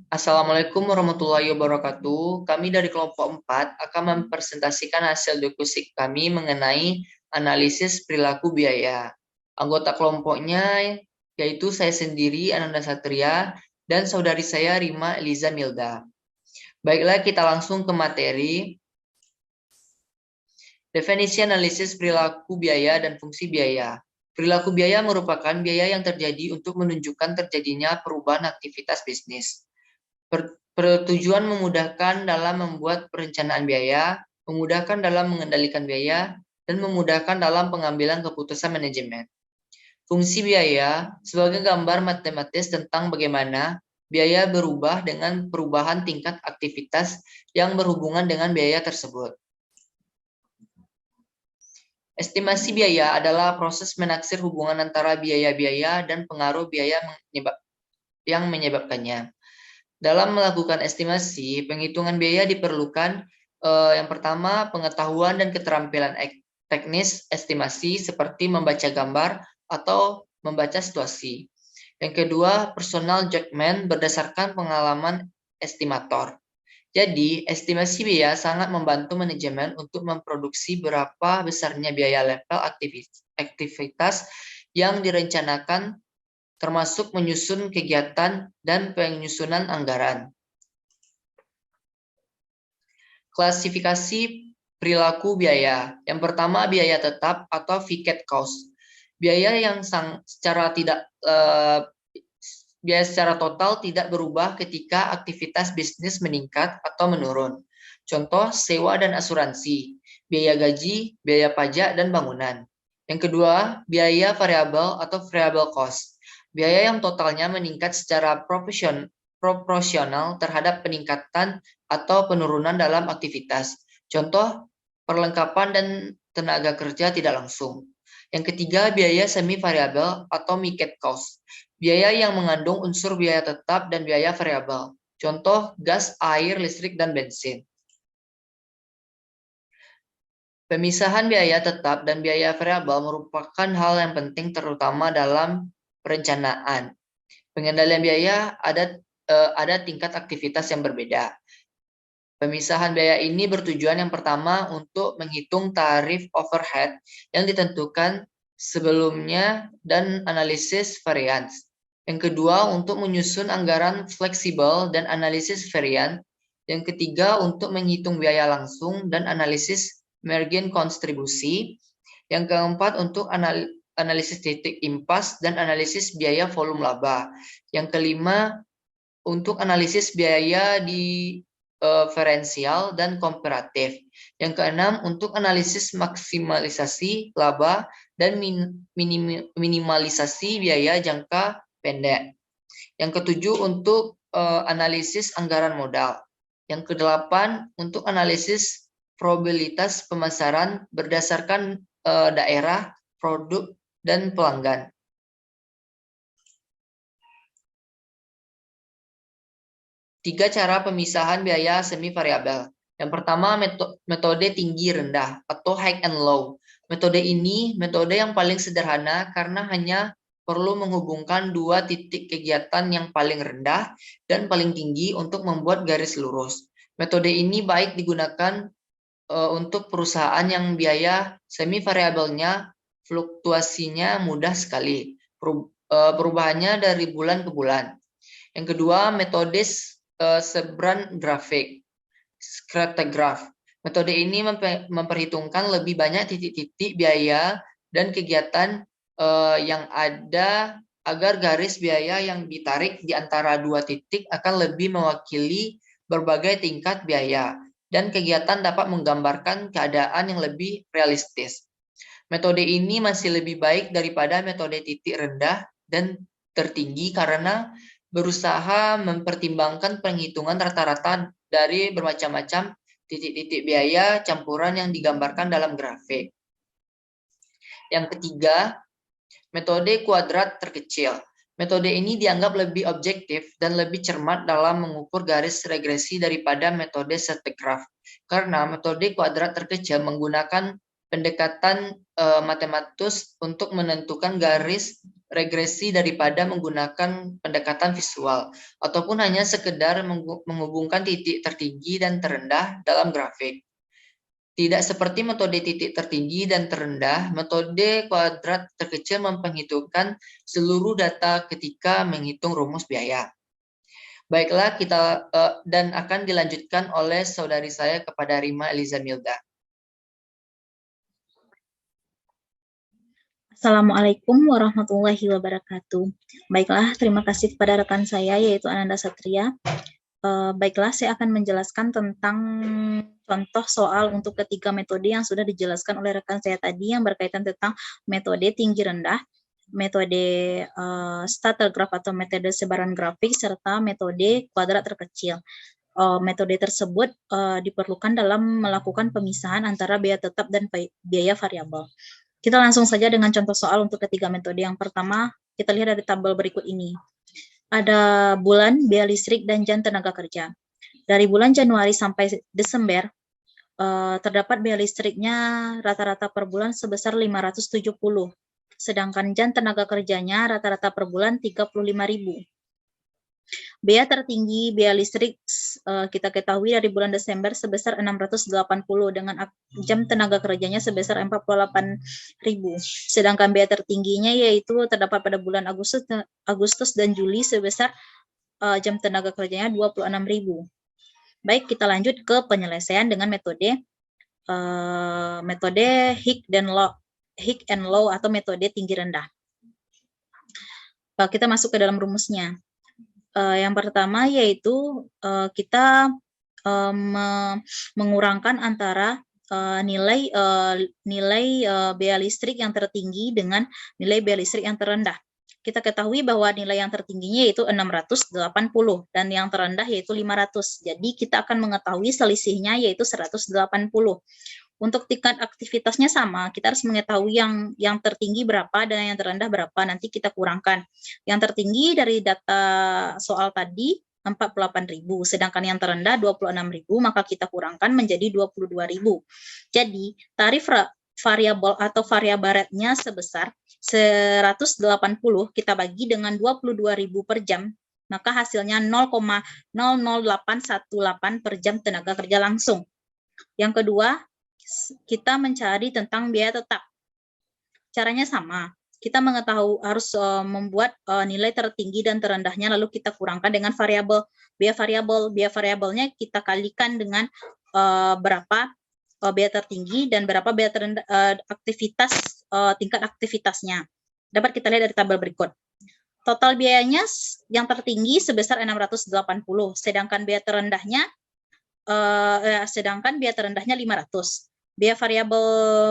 Assalamualaikum warahmatullahi wabarakatuh. Kami dari kelompok 4 akan mempresentasikan hasil diskusi kami mengenai analisis perilaku biaya. Anggota kelompoknya yaitu saya sendiri, Ananda Satria, dan saudari saya, Rima Eliza Milda. Baiklah, kita langsung ke materi. Definisi analisis perilaku biaya dan fungsi biaya. Perilaku biaya merupakan biaya yang terjadi untuk menunjukkan terjadinya perubahan aktivitas bisnis. Bertujuan memudahkan dalam membuat perencanaan biaya, memudahkan dalam mengendalikan biaya, dan memudahkan dalam pengambilan keputusan manajemen. Fungsi biaya sebagai gambar matematis tentang bagaimana biaya berubah dengan perubahan tingkat aktivitas yang berhubungan dengan biaya tersebut. Estimasi biaya adalah proses menaksir hubungan antara biaya-biaya dan pengaruh biaya yang menyebabkannya. Dalam melakukan estimasi, penghitungan biaya diperlukan yang pertama, pengetahuan dan keterampilan teknis estimasi seperti membaca gambar atau membaca situasi. Yang kedua, personal judgment berdasarkan pengalaman estimator. Jadi, estimasi biaya sangat membantu manajemen untuk memproduksi berapa besarnya biaya level aktivitas yang direncanakan, termasuk menyusun kegiatan dan penyusunan anggaran. Klasifikasi perilaku biaya. Yang pertama, biaya tetap atau fixed cost. Biaya yang biaya secara total tidak berubah ketika aktivitas bisnis meningkat atau menurun. Contoh, sewa dan asuransi, biaya gaji, biaya pajak, dan bangunan. Yang kedua, biaya variabel atau variable cost. Biaya yang totalnya meningkat secara proporsional terhadap peningkatan atau penurunan dalam aktivitas. Contoh, perlengkapan dan tenaga kerja tidak langsung. Yang ketiga, biaya semi variabel atau mixed cost. Biaya yang mengandung unsur biaya tetap dan biaya variabel. Contoh, gas, air, listrik, dan bensin. Pemisahan biaya tetap dan biaya variabel merupakan hal yang penting terutama dalam perencanaan. Pengendalian biaya ada tingkat aktivitas yang berbeda. Pemisahan biaya ini bertujuan yang pertama untuk menghitung tarif overhead yang ditentukan sebelumnya dan analisis varians. Yang kedua, untuk menyusun anggaran fleksibel dan analisis varian. Yang ketiga, untuk menghitung biaya langsung dan analisis margin kontribusi. Yang keempat, untuk analisis titik impas dan analisis biaya volume laba. Yang kelima, untuk analisis biaya diferensial dan komparatif. Yang keenam, untuk analisis maksimalisasi laba dan minimalisasi biaya jangka pendek. Yang ketujuh, untuk analisis anggaran modal. Yang kedelapan, untuk analisis probabilitas pemasaran berdasarkan daerah, produk, dan pelanggan. Tiga cara pemisahan biaya semi variabel. Yang pertama, metode tinggi rendah atau high and low. Metode ini metode yang paling sederhana karena hanya perlu menghubungkan dua titik kegiatan yang paling rendah dan paling tinggi untuk membuat garis lurus. Metode ini baik digunakan untuk perusahaan yang biaya semi variabelnya fluktuasinya mudah sekali. Perubahannya dari bulan ke bulan. Yang kedua, metode Sebran grafik, stratigraph. Metode ini memperhitungkan lebih banyak titik-titik biaya dan kegiatan yang ada agar garis biaya yang ditarik di antara dua titik akan lebih mewakili berbagai tingkat biaya dan kegiatan dapat menggambarkan keadaan yang lebih realistis. Metode ini masih lebih baik daripada metode titik rendah dan tertinggi karena berusaha mempertimbangkan penghitungan rata-rata dari bermacam-macam titik-titik biaya campuran yang digambarkan dalam grafik. Yang ketiga, metode kuadrat terkecil. Metode ini dianggap lebih objektif dan lebih cermat dalam mengukur garis regresi daripada metode stratigraph. Karena metode kuadrat terkecil menggunakan pendekatan matematis untuk menentukan garis regresi daripada menggunakan pendekatan visual, ataupun hanya sekedar menghubungkan titik tertinggi dan terendah dalam grafik. Tidak seperti metode titik tertinggi dan terendah, metode kuadrat terkecil memperhitungkan seluruh data ketika menghitung rumus biaya. Baiklah, kita dan akan dilanjutkan oleh saudari saya kepada Rima Eliza Milda. Assalamualaikum warahmatullahi wabarakatuh. Baiklah, terima kasih kepada rekan saya yaitu Ananda Satria. Baiklah, saya akan menjelaskan tentang contoh soal untuk ketiga metode yang sudah dijelaskan oleh rekan saya tadi yang berkaitan tentang metode tinggi rendah, metode starter graph atau metode sebaran grafik, serta metode kuadrat terkecil. Metode tersebut diperlukan dalam melakukan pemisahan antara biaya tetap dan biaya variabel. Kita langsung saja dengan contoh soal untuk ketiga metode. Yang pertama, kita lihat dari tabel berikut ini. Ada bulan, biaya listrik, dan jam tenaga kerja. Dari bulan Januari sampai Desember, terdapat biaya listriknya rata-rata per bulan sebesar 570. Sedangkan jam tenaga kerjanya rata-rata per bulan 35.000. Biaya tertinggi biaya listrik kita ketahui dari bulan Desember sebesar 680 dengan jam tenaga kerjanya sebesar 48.000. Sedangkan biaya tertingginya yaitu terdapat pada bulan Agustus dan Juli sebesar jam tenaga kerjanya 26.000. Baik, kita lanjut ke penyelesaian dengan metode Higgs and Low atau metode tinggi rendah. Kita masuk ke dalam rumusnya. Yang pertama yaitu kita mengurangkan antara nilai biaya listrik yang tertinggi dengan nilai biaya listrik yang terendah. Kita ketahui bahwa nilai yang tertingginya yaitu 680 dan yang terendah yaitu 500. Jadi kita akan mengetahui selisihnya yaitu 180. Untuk tingkat aktivitasnya sama, kita harus mengetahui yang tertinggi berapa dan yang terendah berapa, nanti kita kurangkan. Yang tertinggi dari data soal tadi 48.000, sedangkan yang terendah 26.000, maka kita kurangkan menjadi 22.000. Jadi, tarif variabel atau variabaretnya sebesar 180 kita bagi dengan 22.000 per jam, maka hasilnya 0,00818 per jam tenaga kerja langsung. Yang kedua, kita mencari tentang biaya tetap. Caranya sama. Kita mengetahui harus membuat nilai tertinggi dan terendahnya, lalu kita kurangkan dengan variabel. Biaya variabelnya kita kalikan dengan berapa biaya tertinggi dan berapa biaya terendah, tingkat aktivitasnya. Dapat kita lihat dari tabel berikut. Total biayanya yang tertinggi sebesar 680, sedangkan biaya terendahnya 500. Biaya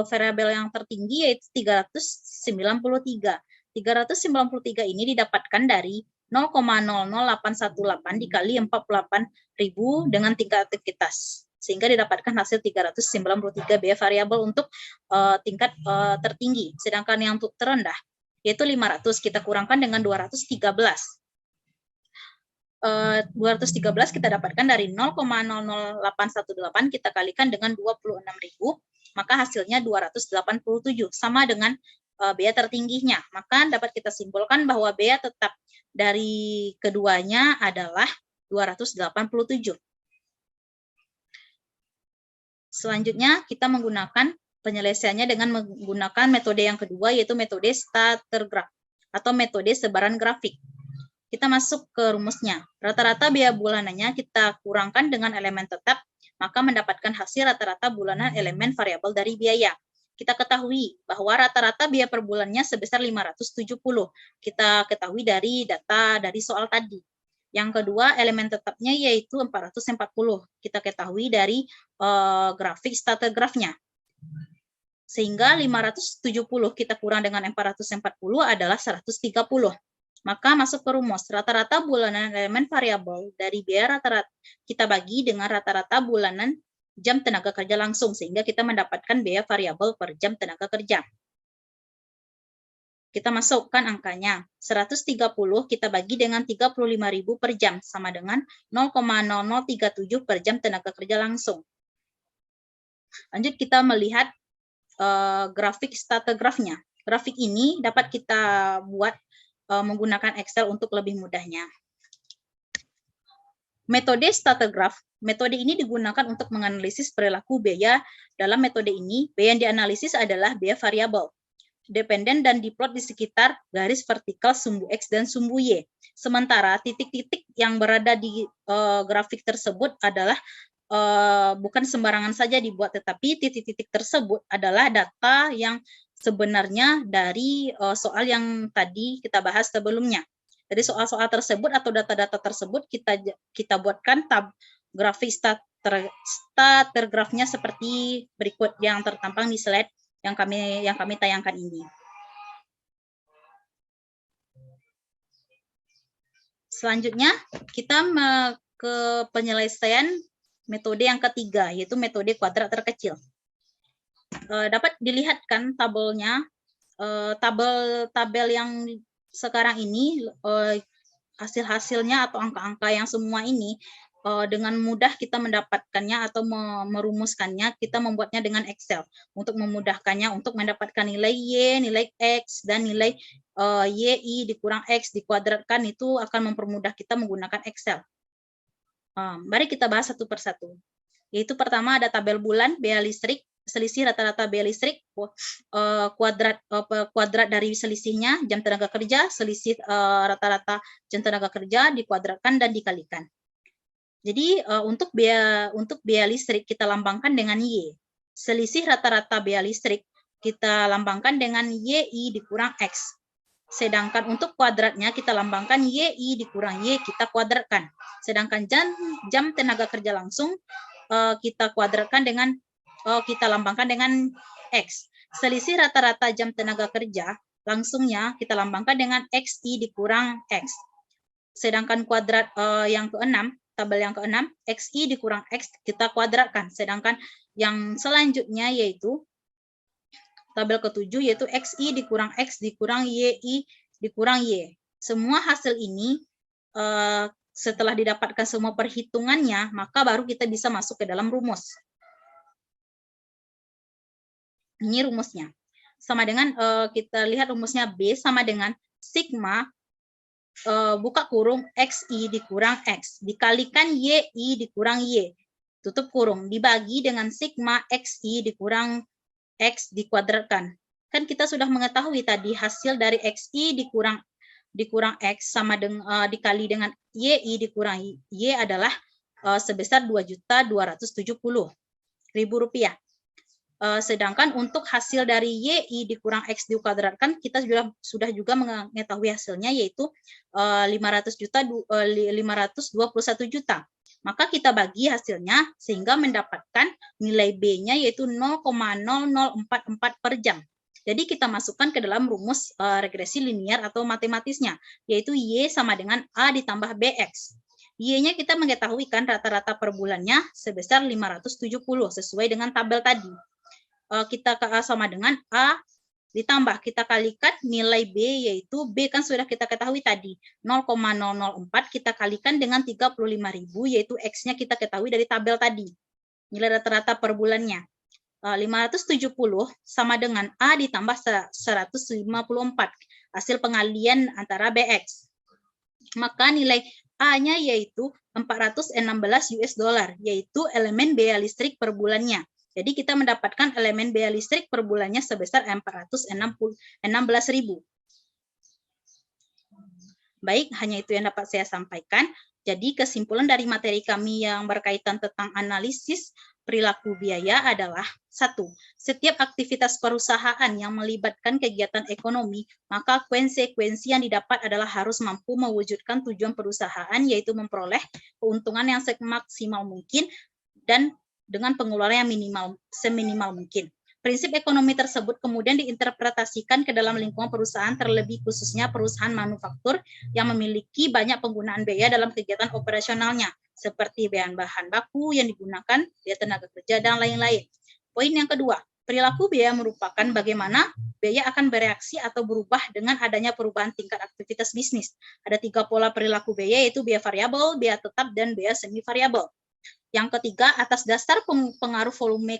variabel yang tertinggi yaitu 393. 393 ini didapatkan dari 0,00818 dikali 48.000 dengan tingkat aktivitas, sehingga didapatkan hasil 393 biaya variabel untuk tingkat tertinggi. Sedangkan yang untuk terendah yaitu 500 kita kurangkan dengan 213. 213 kita dapatkan dari 0,00818 kita kalikan dengan 26.000, maka hasilnya 287 sama dengan biaya tertingginya. Maka dapat kita simpulkan bahwa biaya tetap dari keduanya adalah 287. Selanjutnya kita menggunakan penyelesaiannya dengan menggunakan metode yang kedua yaitu metode starter graph atau metode sebaran grafik. Kita masuk ke rumusnya. Rata-rata biaya bulanannya kita kurangkan dengan elemen tetap, maka mendapatkan hasil rata-rata bulanan elemen variabel dari biaya. Kita ketahui bahwa rata-rata biaya per bulannya sebesar 570. Kita ketahui dari data dari soal tadi. Yang kedua, elemen tetapnya yaitu 440. Kita ketahui dari grafik starter grafnya. Sehingga 570 kita kurang dengan 440 adalah 130. Maka masuk ke rumus, rata-rata bulanan elemen variabel dari biaya rata-rata kita bagi dengan rata-rata bulanan jam tenaga kerja langsung, sehingga kita mendapatkan biaya variabel per jam tenaga kerja. Kita masukkan angkanya, 130 kita bagi dengan 35.000 per jam, sama dengan 0,0037 per jam tenaga kerja langsung. Lanjut kita melihat grafik statografnya. Grafik ini dapat kita buat menggunakan Excel untuk lebih mudahnya. Metode statograf. Metode ini digunakan untuk menganalisis perilaku biaya. Dalam metode ini, biaya yang dianalisis adalah biaya variabel, dependen dan diplot di sekitar garis vertikal sumbu X dan sumbu Y. Sementara titik-titik yang berada di grafik tersebut adalah bukan sembarangan saja dibuat, tetapi titik-titik tersebut adalah data yang sebenarnya dari soal yang tadi kita bahas sebelumnya. Dari soal-soal tersebut atau data-data tersebut kita buatkan grafik statografnya seperti berikut yang tertampang di slide yang kami tayangkan ini. Selanjutnya kita ke penyelesaian metode yang ketiga, yaitu metode kuadrat terkecil. Dapat dilihatkan tabelnya, tabel yang sekarang ini hasil-hasilnya atau angka-angka yang semua ini dengan mudah kita mendapatkannya atau merumuskannya, kita membuatnya dengan Excel untuk memudahkannya untuk mendapatkan nilai Y, nilai X, dan nilai YI dikurang X dikuadratkan, itu akan mempermudah kita menggunakan Excel. Mari kita bahas satu persatu. Yaitu pertama ada tabel bulan, biaya listrik, selisih rata-rata biaya listrik, kuadrat dari selisihnya, jam tenaga kerja, selisih rata-rata jam tenaga kerja dikuadratkan dan dikalikan. Jadi untuk biaya listrik kita lambangkan dengan Y. Selisih rata-rata biaya listrik kita lambangkan dengan YI dikurang X. Sedangkan untuk kuadratnya kita lambangkan YI dikurang Y, kita kuadratkan. Sedangkan jam tenaga kerja langsung kita kuadratkan dengan kita lambangkan dengan X. Selisih rata-rata jam tenaga kerja langsungnya kita lambangkan dengan XI dikurang X. Sedangkan kuadrat yang keenam, tabel yang keenam, XI dikurang X kita kuadratkan. Sedangkan yang selanjutnya yaitu tabel ketujuh, yaitu XI dikurang X dikurang YI dikurang Y. Semua hasil ini setelah didapatkan semua perhitungannya, maka baru kita bisa masuk ke dalam rumus. Ini rumusnya. Sama dengan kita lihat rumusnya B sama dengan sigma buka kurung XI dikurang X dikalikan YI dikurang Y tutup kurung dibagi dengan sigma XI dikurang X dikuadratkan. Kan kita sudah mengetahui tadi hasil dari XI dikurang X sama dengan dikali dengan YI dikurang Y adalah sebesar Rp2.270.000. Sedangkan untuk hasil dari YI dikurang X dikuadratkan kita sudah juga mengetahui hasilnya, yaitu 521 juta. Maka kita bagi hasilnya sehingga mendapatkan nilai B-nya yaitu 0,0044 per jam. Jadi kita masukkan ke dalam rumus regresi linier atau matematisnya, yaitu Y sama dengan A ditambah BX. Y-nya kita mengetahui kan rata-rata per bulannya sebesar 570 sesuai dengan tabel tadi. Kita sama dengan A ditambah kita kalikan nilai B, yaitu B kan sudah kita ketahui tadi 0,004 kita kalikan dengan 35.000, yaitu X-nya kita ketahui dari tabel tadi nilai rata-rata per bulannya. 570 sama dengan A ditambah 154 hasil pengalian antara BX, maka nilai A-nya yaitu 416 US dollar, yaitu elemen biaya listrik per bulannya. Jadi kita mendapatkan elemen biaya listrik per bulannya sebesar 416.000. Baik, hanya itu yang dapat saya sampaikan. Jadi kesimpulan dari materi kami yang berkaitan tentang analisis perilaku biaya adalah: 1. Setiap aktivitas perusahaan yang melibatkan kegiatan ekonomi, maka konsekuensi yang didapat adalah harus mampu mewujudkan tujuan perusahaan, yaitu memperoleh keuntungan yang semaksimal mungkin dan dengan pengeluaran yang seminimal mungkin. Prinsip ekonomi tersebut kemudian diinterpretasikan ke dalam lingkungan perusahaan, terlebih khususnya perusahaan manufaktur yang memiliki banyak penggunaan biaya dalam kegiatan operasionalnya, seperti bahan baku yang digunakan, biaya tenaga kerja, dan lain-lain. Poin yang kedua, perilaku biaya merupakan bagaimana biaya akan bereaksi atau berubah dengan adanya perubahan tingkat aktivitas bisnis. Ada 3 pola perilaku biaya, yaitu biaya variabel, biaya tetap, dan biaya semi variabel. Yang ketiga, atas dasar pengaruh volume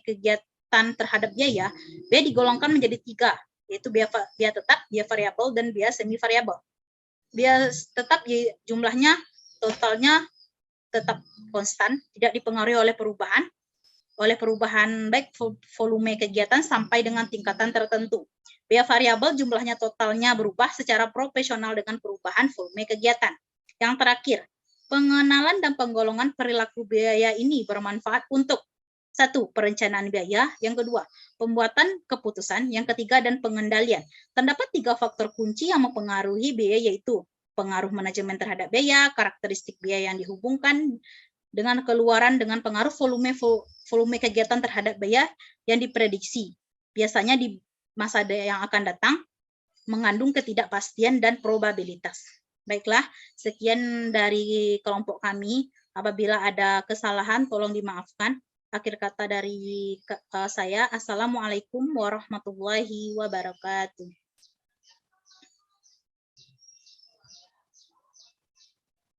kegiatan terhadap biaya, biaya digolongkan menjadi 3, yaitu biaya tetap, biaya variabel, dan biaya semi variabel. Biaya tetap jumlahnya totalnya tetap konstan, tidak dipengaruhi oleh perubahan baik volume kegiatan sampai dengan tingkatan tertentu. Biaya variabel jumlahnya totalnya berubah secara proporsional dengan perubahan volume kegiatan. Yang terakhir, pengenalan dan penggolongan perilaku biaya ini bermanfaat untuk 1. Perencanaan biaya, yang kedua, pembuatan keputusan, yang ketiga, dan pengendalian. Terdapat 3 faktor kunci yang mempengaruhi biaya, yaitu pengaruh manajemen terhadap biaya, karakteristik biaya yang dihubungkan dengan keluaran, dengan pengaruh volume kegiatan terhadap biaya yang diprediksi. Biasanya di masa yang akan datang mengandung ketidakpastian dan probabilitas. Baiklah, sekian dari kelompok kami. Apabila ada kesalahan, tolong dimaafkan. Akhir kata dari saya, Assalamualaikum warahmatullahi wabarakatuh.